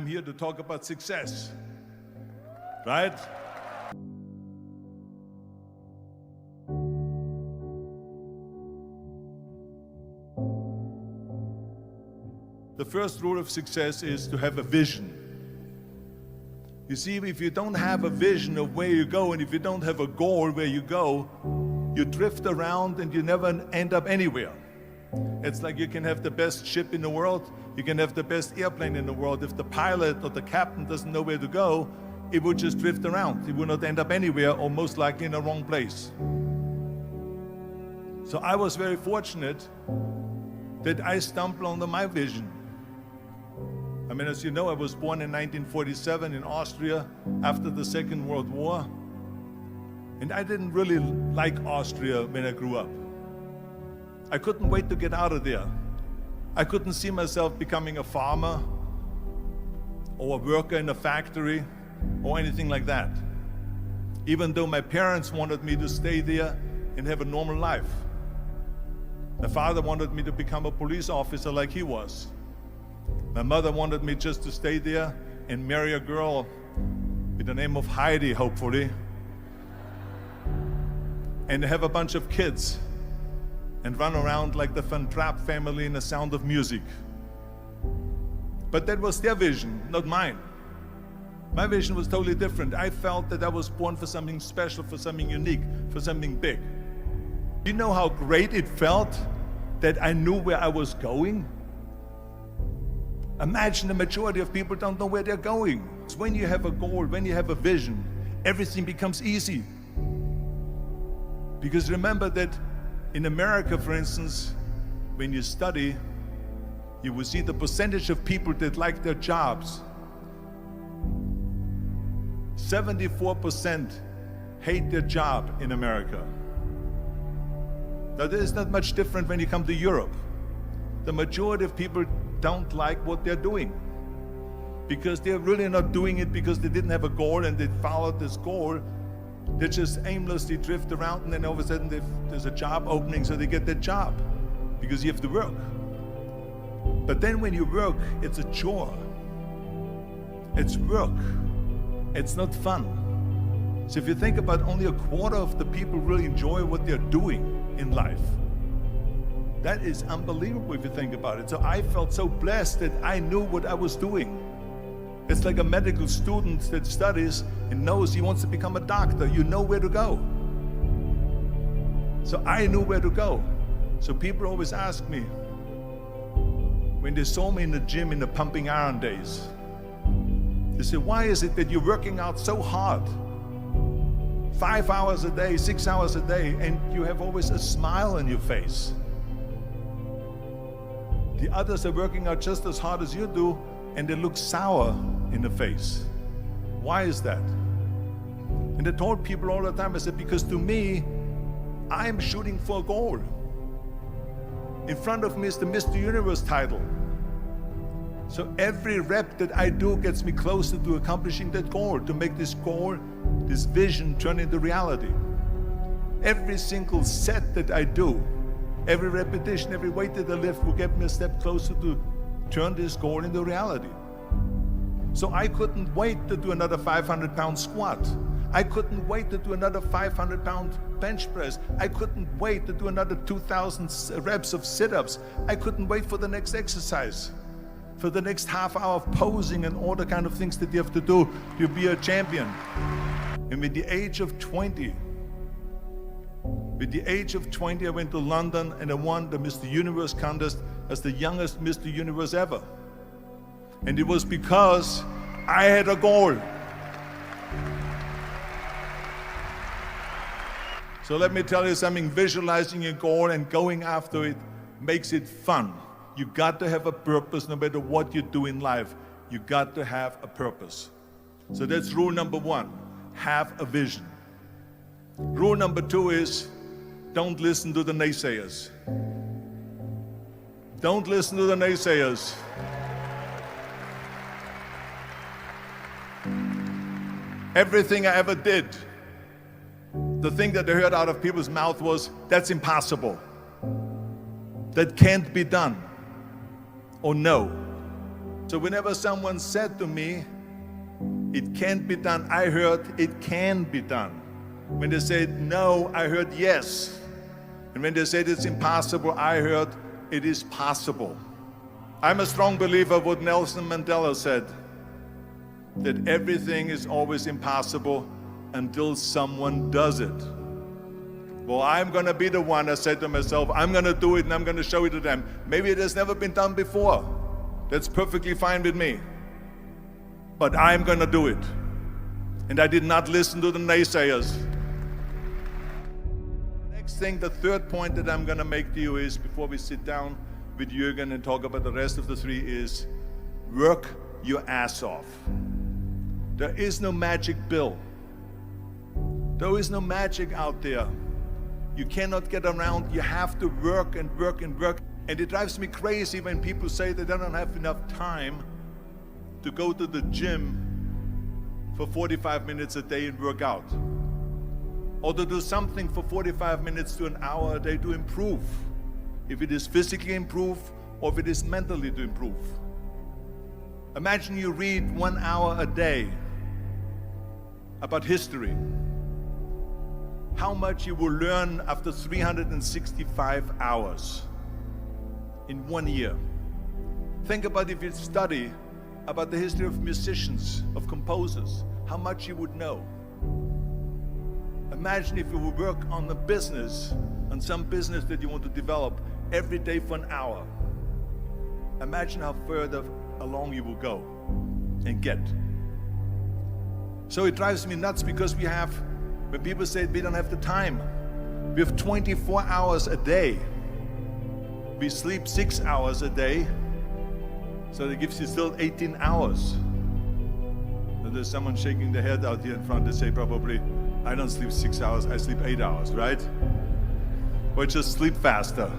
I'm here to talk about success, right? The first rule of success is to have a vision. You see, if you don't have a vision of where you go, and if you don't have a goal where you go, you drift around and you never end up anywhere. It's like you can have the best ship in the world, you can have the best airplane in the world. If the pilot or the captain doesn't know where to go, it will just drift around. It will not end up anywhere, or most likely in the wrong place. So I was very fortunate that I stumbled onto my vision. I mean, as you know, I was born in 1947 in Austria after the Second World War. And I didn't really like Austria when I grew up. I couldn't wait to get out of there. I couldn't see myself becoming a farmer or a worker in a factory or anything like that, even though my parents wanted me to stay there and have a normal life. My father wanted me to become a police officer like he was. My mother wanted me just to stay there and marry a girl with the name of Heidi, hopefully, and have a bunch of kids and run around like the Van Trapp family in The Sound of Music. But that was their vision, not mine. My vision was totally different. I felt that I was born for something special, for something unique, for something big. Do you know how great it felt that I knew where I was going? Imagine the majority of people don't know where they're going. It's when you have a goal, when you have a vision, everything becomes easy. Because remember that in America, for instance, when you study, you will see the percentage of people that like their jobs. 74% hate their job in America. Now, there is not much different when you come to Europe. The majority of people don't like what they're doing because they're really not doing it because they didn't have a goal and they followed this goal. They just aimlessly drift around, and then all of a sudden there's a job opening, so they get that job because you have to work. But then when you work, it's a chore. It's work. It's not fun. So if you think about, only a quarter of the people really enjoy what they're doing in life. That is unbelievable if you think about it. So I felt so blessed that I knew what I was doing. It's like a medical student that studies and knows he wants to become a doctor. You know where to go. So I knew where to go. So people always ask me, when they saw me in the gym in the pumping iron days, they say, why is it that you're working out so hard? 5 hours a day, 6 hours a day, and you have always a smile on your face. The others are working out just as hard as you do, and they look sour in the face. Why is that? And I told people all the time, I said, because to me, I'm shooting for a goal. In front of me is the Mr. Universe title. So every rep that I do gets me closer to accomplishing that goal, to make this goal, this vision turn into reality. Every single set that I do, every repetition, every weight that I lift will get me a step closer to turn this goal into reality. So I couldn't wait to do another 500-pound squat. I couldn't wait to do another 500-pound bench press. I couldn't wait to do another 2,000 reps of sit-ups. I couldn't wait for the next exercise, for the next half hour of posing and all the kind of things that you have to do to be a champion. And with the age of 20, I went to London and I won the Mr. Universe contest as the youngest Mr. Universe ever. And it was because I had a goal. So let me tell you something, visualizing a goal and going after it makes it fun. You got to have a purpose no matter what you do in life. You got to have a purpose. So that's rule number one, have a vision. Rule number two is, don't listen to the naysayers. Don't listen to the naysayers. Everything I ever did, the thing that I heard out of people's mouth was, that's impossible. That can't be done. Or no. So whenever someone said to me, it can't be done, I heard it can be done. When they said no, I heard yes. And when they said it's impossible, I heard it is possible. I'm a strong believer of what Nelson Mandela said, that everything is always impossible until someone does it. Well, I'm going to be the one, I said to myself, I'm going to do it and I'm going to show it to them. Maybe it has never been done before. That's perfectly fine with me. But I'm going to do it. And I did not listen to the naysayers. The next thing, the third point that I'm going to make to you is, before we sit down with Jürgen and talk about the rest of the three, is work your ass off. There is no magic pill. There is no magic out there. You cannot get around. You have to work and work and work. And it drives me crazy when people say that they don't have enough time to go to the gym for 45 minutes a day and work out, or to do something for 45 minutes to an hour a day to improve, if it is physically improve or if it is mentally to improve. Imagine you read 1 hour a day about history. How much you will learn after 365 hours in 1 year. Think about if you study about the history of musicians, of composers, how much you would know. Imagine if you would work on a business, on some business that you want to develop every day for an hour. Imagine how further along you will go and get. So it drives me nuts because we have, when people say we don't have the time, we have 24 hours a day. We sleep 6 hours a day, so that gives you still 18 hours. And there's someone shaking their head out here in front. They say probably, I don't sleep 6 hours, I sleep 8 hours, right? Or just sleep faster.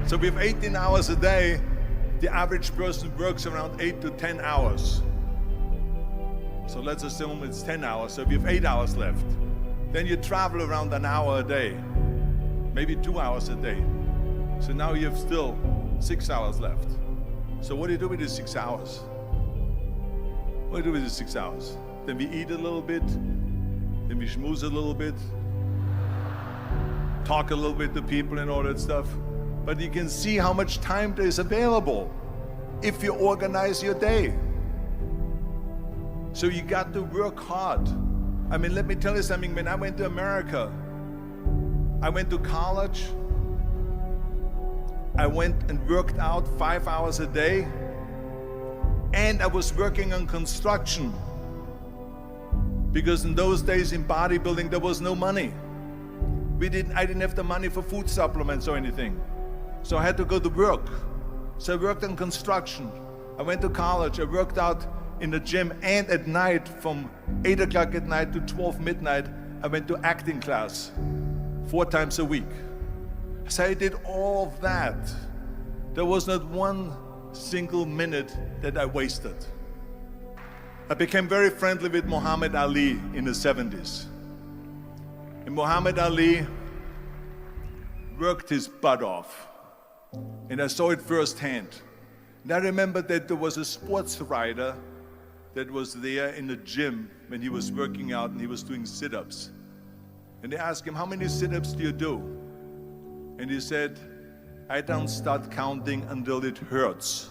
So we have 18 hours a day. The average person works around 8 to 10 hours. So let's assume it's 10 hours, so we have 8 hours left. Then you travel around an hour a day, maybe 2 hours a day. So now you have still 6 hours left. So what do you do with these 6 hours? What do you do with these 6 hours? Then we eat a little bit, then we schmooze a little bit, talk a little bit to people and all that stuff. But you can see how much time there is available if you organize your day. So you got to work hard. I mean, let me tell you something. When I went to America, I went to college. I went and worked out 5 hours a day. And I was working on construction. Because in those days in bodybuilding, there was no money. I didn't have the money for food supplements or anything. So I had to go to work. So I worked on construction. I went to college. I worked out in the gym, and at night from 8 o'clock at night to 12 midnight, I went to acting class 4 times a week. So I did all of that. There was not one single minute that I wasted. I became very friendly with Muhammad Ali in the 70s. And Muhammad Ali worked his butt off. And I saw it firsthand. And I remember that there was a sports writer that was there in the gym when he was working out and he was doing sit-ups. And they asked him, how many sit-ups do you do? And he said, I don't start counting until it hurts.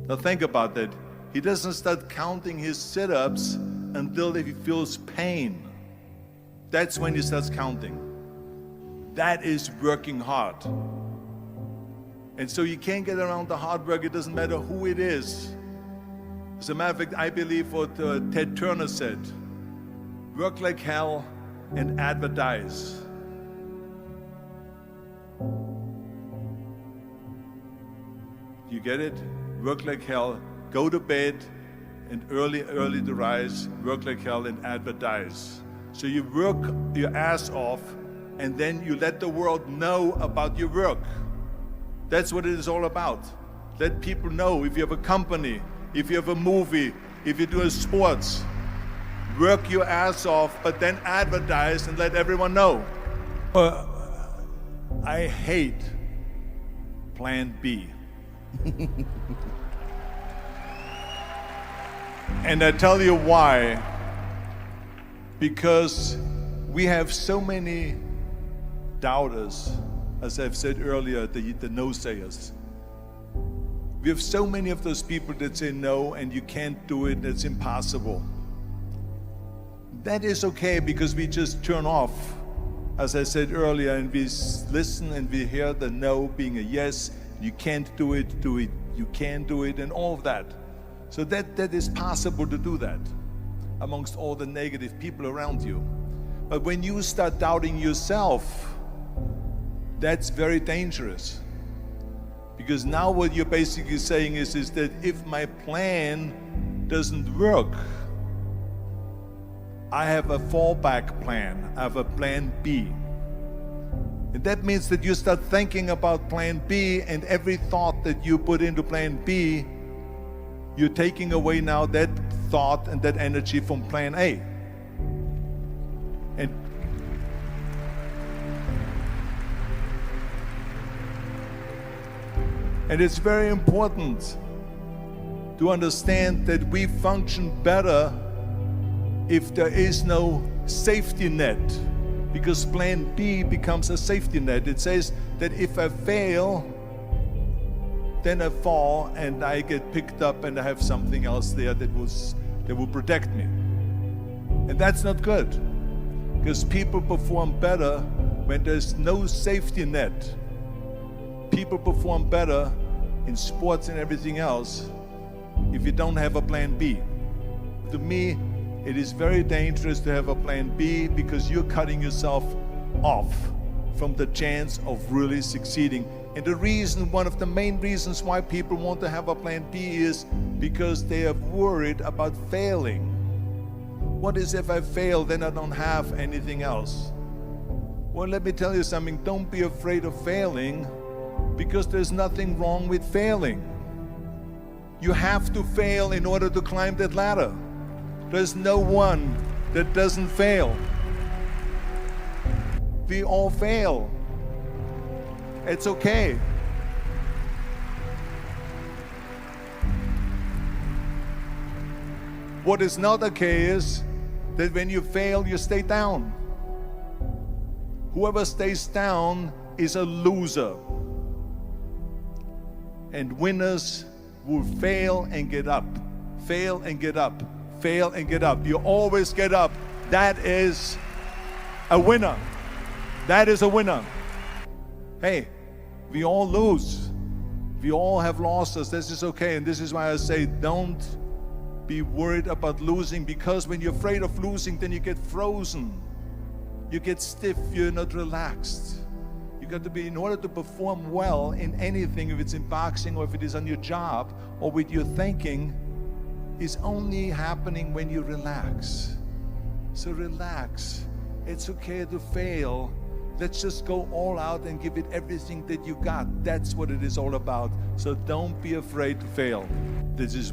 Now think about that. He doesn't start counting his sit-ups until he feels pain. That's when he starts counting. That is working hard. And so you can't get around the hard work. It doesn't matter who it is. As a matter of fact, I believe what Ted Turner said, work like hell and advertise. You get it? Work like hell, go to bed, and early to rise, work like hell and advertise. So you work your ass off, and then you let the world know about your work. That's what it is all about. Let people know. If you have a company, if you have a movie, if you do a sports, work your ass off, but then advertise and let everyone know. I hate plan B. And I tell you why. Because we have so many doubters, as I've said earlier, the no-sayers. We have so many of those people that say no and you can't do it, it's impossible. That is okay because we just turn off, as I said earlier, and we listen and we hear the no being a yes. You can't do it, you can do it, and all of that. So that is possible to do that amongst all the negative people around you. But when you start doubting yourself, that's very dangerous. Because now what you're basically saying is that if my plan doesn't work, I have a fallback plan, I have a plan B. And that means that you start thinking about plan B, and every thought that you put into plan B, you're taking away now that thought and that energy from plan A. And it's very important to understand that we function better if there is no safety net, because plan B becomes a safety net. It says that if I fail, then I fall and I get picked up and I have something else there that will protect me. And that's not good, because people perform better when there's no safety net. People perform better in sports and everything else if you don't have a plan B. To me, it is very dangerous to have a plan B, because you're cutting yourself off from the chance of really succeeding. And the reason, one of the main reasons why people want to have a plan B is because they are worried about failing. What is if I fail, then I don't have anything else? Well, let me tell you something, don't be afraid of failing, because there's nothing wrong with failing. You have to fail in order to climb that ladder. There's no one that doesn't fail. We all fail. It's okay. What is not okay is that when you fail, you stay down. Whoever stays down is a loser. And winners will fail and get up, fail and get up, fail and get up. You always get up. That is a winner. That is a winner. Hey, we all lose. We all have losses. This is okay. And this is why I say don't be worried about losing, because when you're afraid of losing, then you get frozen. You get stiff. You're not relaxed. You got to be, in order to perform well in anything, if it's in boxing or if it is on your job or with your thinking, is only happening when you relax. So relax. It's okay to fail. Let's just go all out and give it everything that you got. That's what it is all about. So don't be afraid to fail. This is